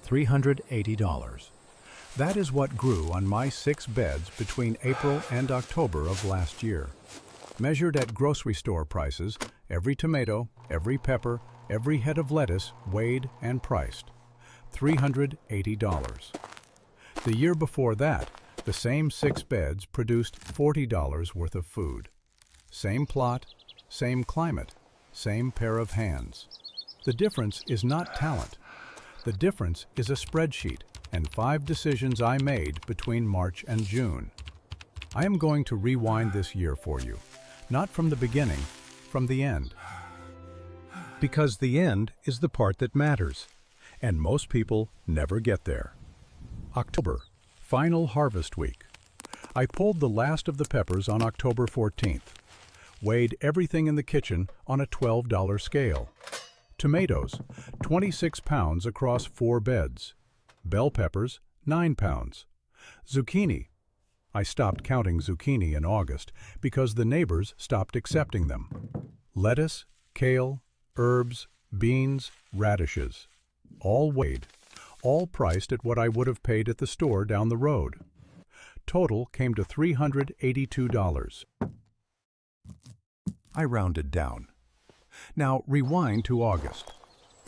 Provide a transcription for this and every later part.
$380. That is what grew on my 6 beds between April and October of last year. Measured at grocery store prices, every tomato, every pepper, every head of lettuce weighed and priced. $380. The year before that, the same 6 beds produced $40 worth of food. Same plot, same climate, same pair of hands. The difference is not talent. The difference is a spreadsheet and 5 decisions I made between March and June. I am going to rewind this year for you, not from the beginning, from the end. Because the end is the part that matters, and most people never get there. October, final harvest week. I pulled the last of the peppers on October 14th. Weighed everything in the kitchen on a $12 scale. Tomatoes, 26 pounds across 4 beds. Bell peppers, 9 pounds. Zucchini. I stopped counting zucchini in August because the neighbors stopped accepting them. Lettuce, kale, herbs, beans, radishes. All weighed, all priced at what I would have paid at the store down the road. Total came to $382. I rounded down. Now rewind to August.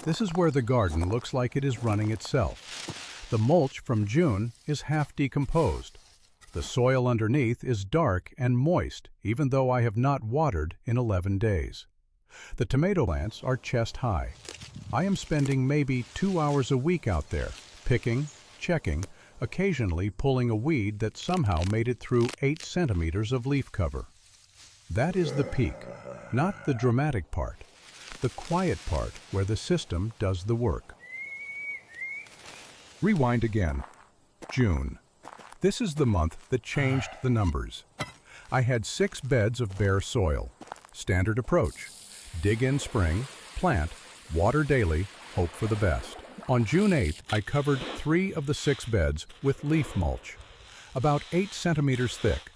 This is where the garden looks like it is running itself. The mulch from June is half decomposed. The soil underneath is dark and moist, even though I have not watered in 11 days. The tomato plants are chest high. I am spending maybe 2 hours a week out there, picking, checking, occasionally pulling a weed that somehow made it through 8 centimeters of leaf cover. That is the peak, not the dramatic part, the quiet part where the system does the work. Rewind again. June. This is the month that changed the numbers. I had 6 beds of bare soil. Standard approach. Dig in spring, plant, water daily, hope for the best. On June 8th, I covered 3 of the 6 beds with leaf mulch, about 8 centimeters thick.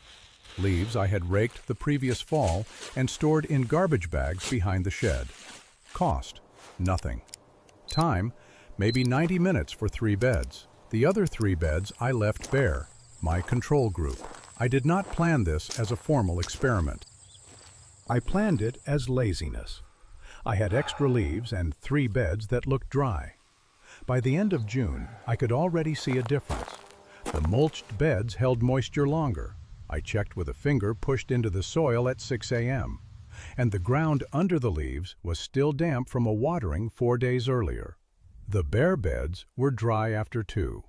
Leaves I had raked the previous fall and stored in garbage bags behind the shed. Cost, nothing. Time, maybe 90 minutes for 3 beds. The other 3 beds I left bare, my control group. I did not plan this as a formal experiment. I planned it as laziness. I had extra leaves and 3 beds that looked dry. By the end of June, I could already see a difference. The mulched beds held moisture longer. I checked with a finger pushed into the soil at 6 a.m. And the ground under the leaves was still damp from a watering 4 days earlier. The bare beds were dry after 2.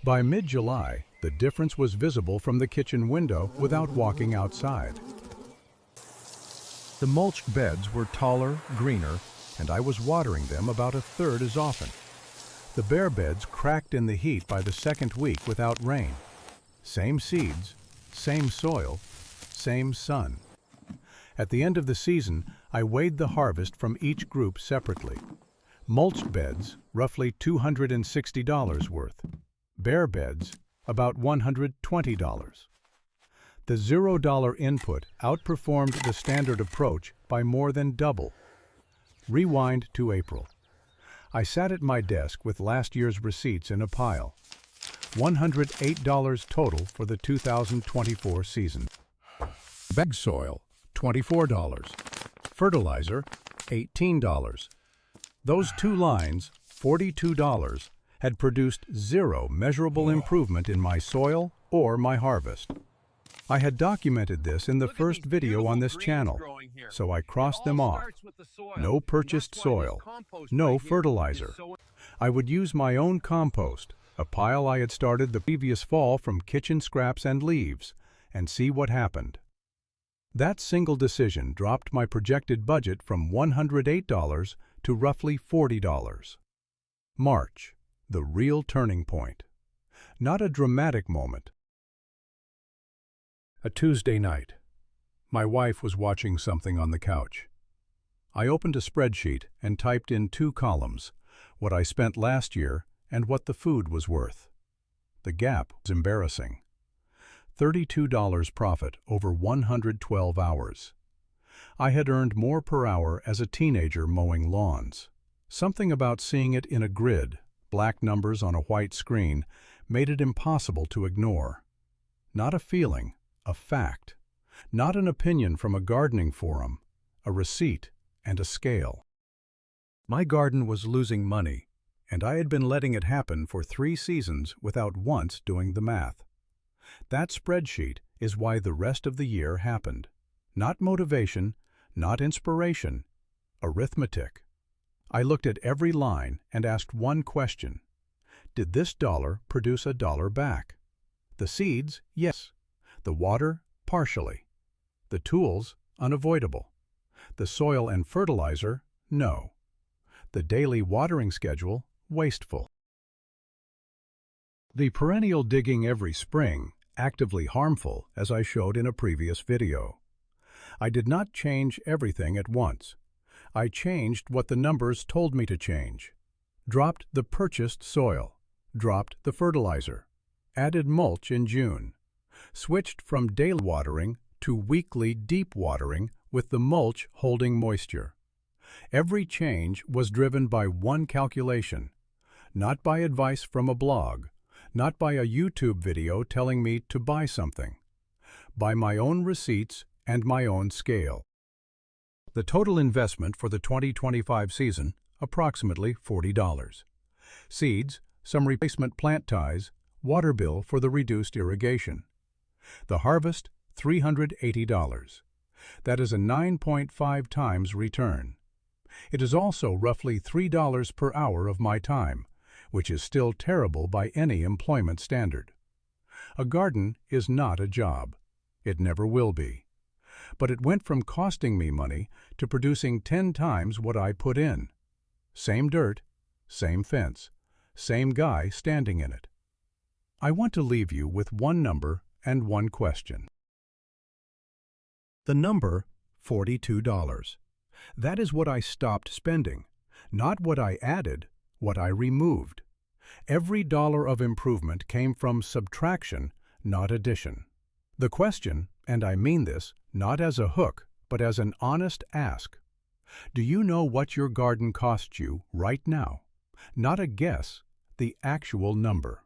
By mid-July, the difference was visible from the kitchen window without walking outside. The mulched beds were taller, greener, and I was watering them about 1/3 as often. The bare beds cracked in the heat by the 2nd week without rain. Same seeds, same soil, same sun. At the end of the season, I weighed the harvest from each group separately. Mulched beds, roughly $260 worth. Bare beds, about $120. The $0 input outperformed the standard approach by more than double. Rewind to April. I sat at my desk with last year's receipts in a pile. $108 total for the 2024 season. Bag soil, $24. Fertilizer, $18. Those 2 lines, $42, had produced 0 measurable improvement in my soil or my harvest. I had documented this in the first video on this channel, so I crossed them off. No purchased soil, no fertilizer. I would use my own compost, a pile I had started the previous fall from kitchen scraps and leaves, and see what happened. That single decision dropped my projected budget from $108 to roughly $40. March, the real turning point. Not a dramatic moment. A Tuesday night. My wife was watching something on the couch. I opened a spreadsheet and typed in 2 columns, what I spent last year and what the food was worth. The gap was embarrassing. $32 profit over 112 hours. I had earned more per hour as a teenager mowing lawns. Something about seeing it in a grid, black numbers on a white screen made it impossible to ignore. Not a feeling, a fact. Not an opinion from a gardening forum, a receipt and a scale. My garden was losing money, and I had been letting it happen for 3 seasons without once doing the math. That spreadsheet is why the rest of the year happened. Not motivation, not inspiration, arithmetic. I looked at every line and asked one question. Did this dollar produce a dollar back? The seeds, yes. The water, partially. The tools, unavoidable. The soil and fertilizer, no. The daily watering schedule, wasteful. The perennial digging every spring, actively harmful, as I showed in a previous video. I did not change everything at once. I changed what the numbers told me to change. Dropped the purchased soil. Dropped the fertilizer. Added mulch in June. Switched from daily watering to weekly deep watering with the mulch holding moisture. Every change was driven by one calculation, not by advice from a blog, not by a YouTube video telling me to buy something, by my own receipts and my own scale. The total investment for the 2025 season, approximately $40. Seeds, some replacement plant ties, water bill for the reduced irrigation. The harvest, $380. That is a 9.5 times return. It is also roughly $3 per hour of my time, which is still terrible by any employment standard. A garden is not a job. It never will be. But it went from costing me money to producing 10 times what I put in. Same dirt, same fence, same guy standing in it. I want to leave you with one number and one question. The number, $42. That is what I stopped spending, not what I added, what I removed. Every dollar of improvement came from subtraction, not addition. The question, and I mean this, not as a hook, but as an honest ask. Do you know what your garden costs you right now? Not a guess, the actual number.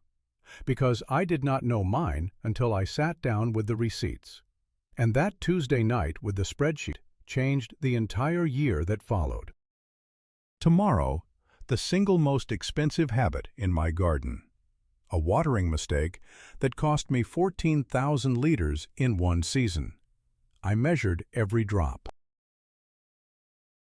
Because I did not know mine until I sat down with the receipts. And that Tuesday night with the spreadsheet changed the entire year that followed. Tomorrow, the single most expensive habit in my garden. A watering mistake that cost me 14,000 liters in one season. I measured every drop.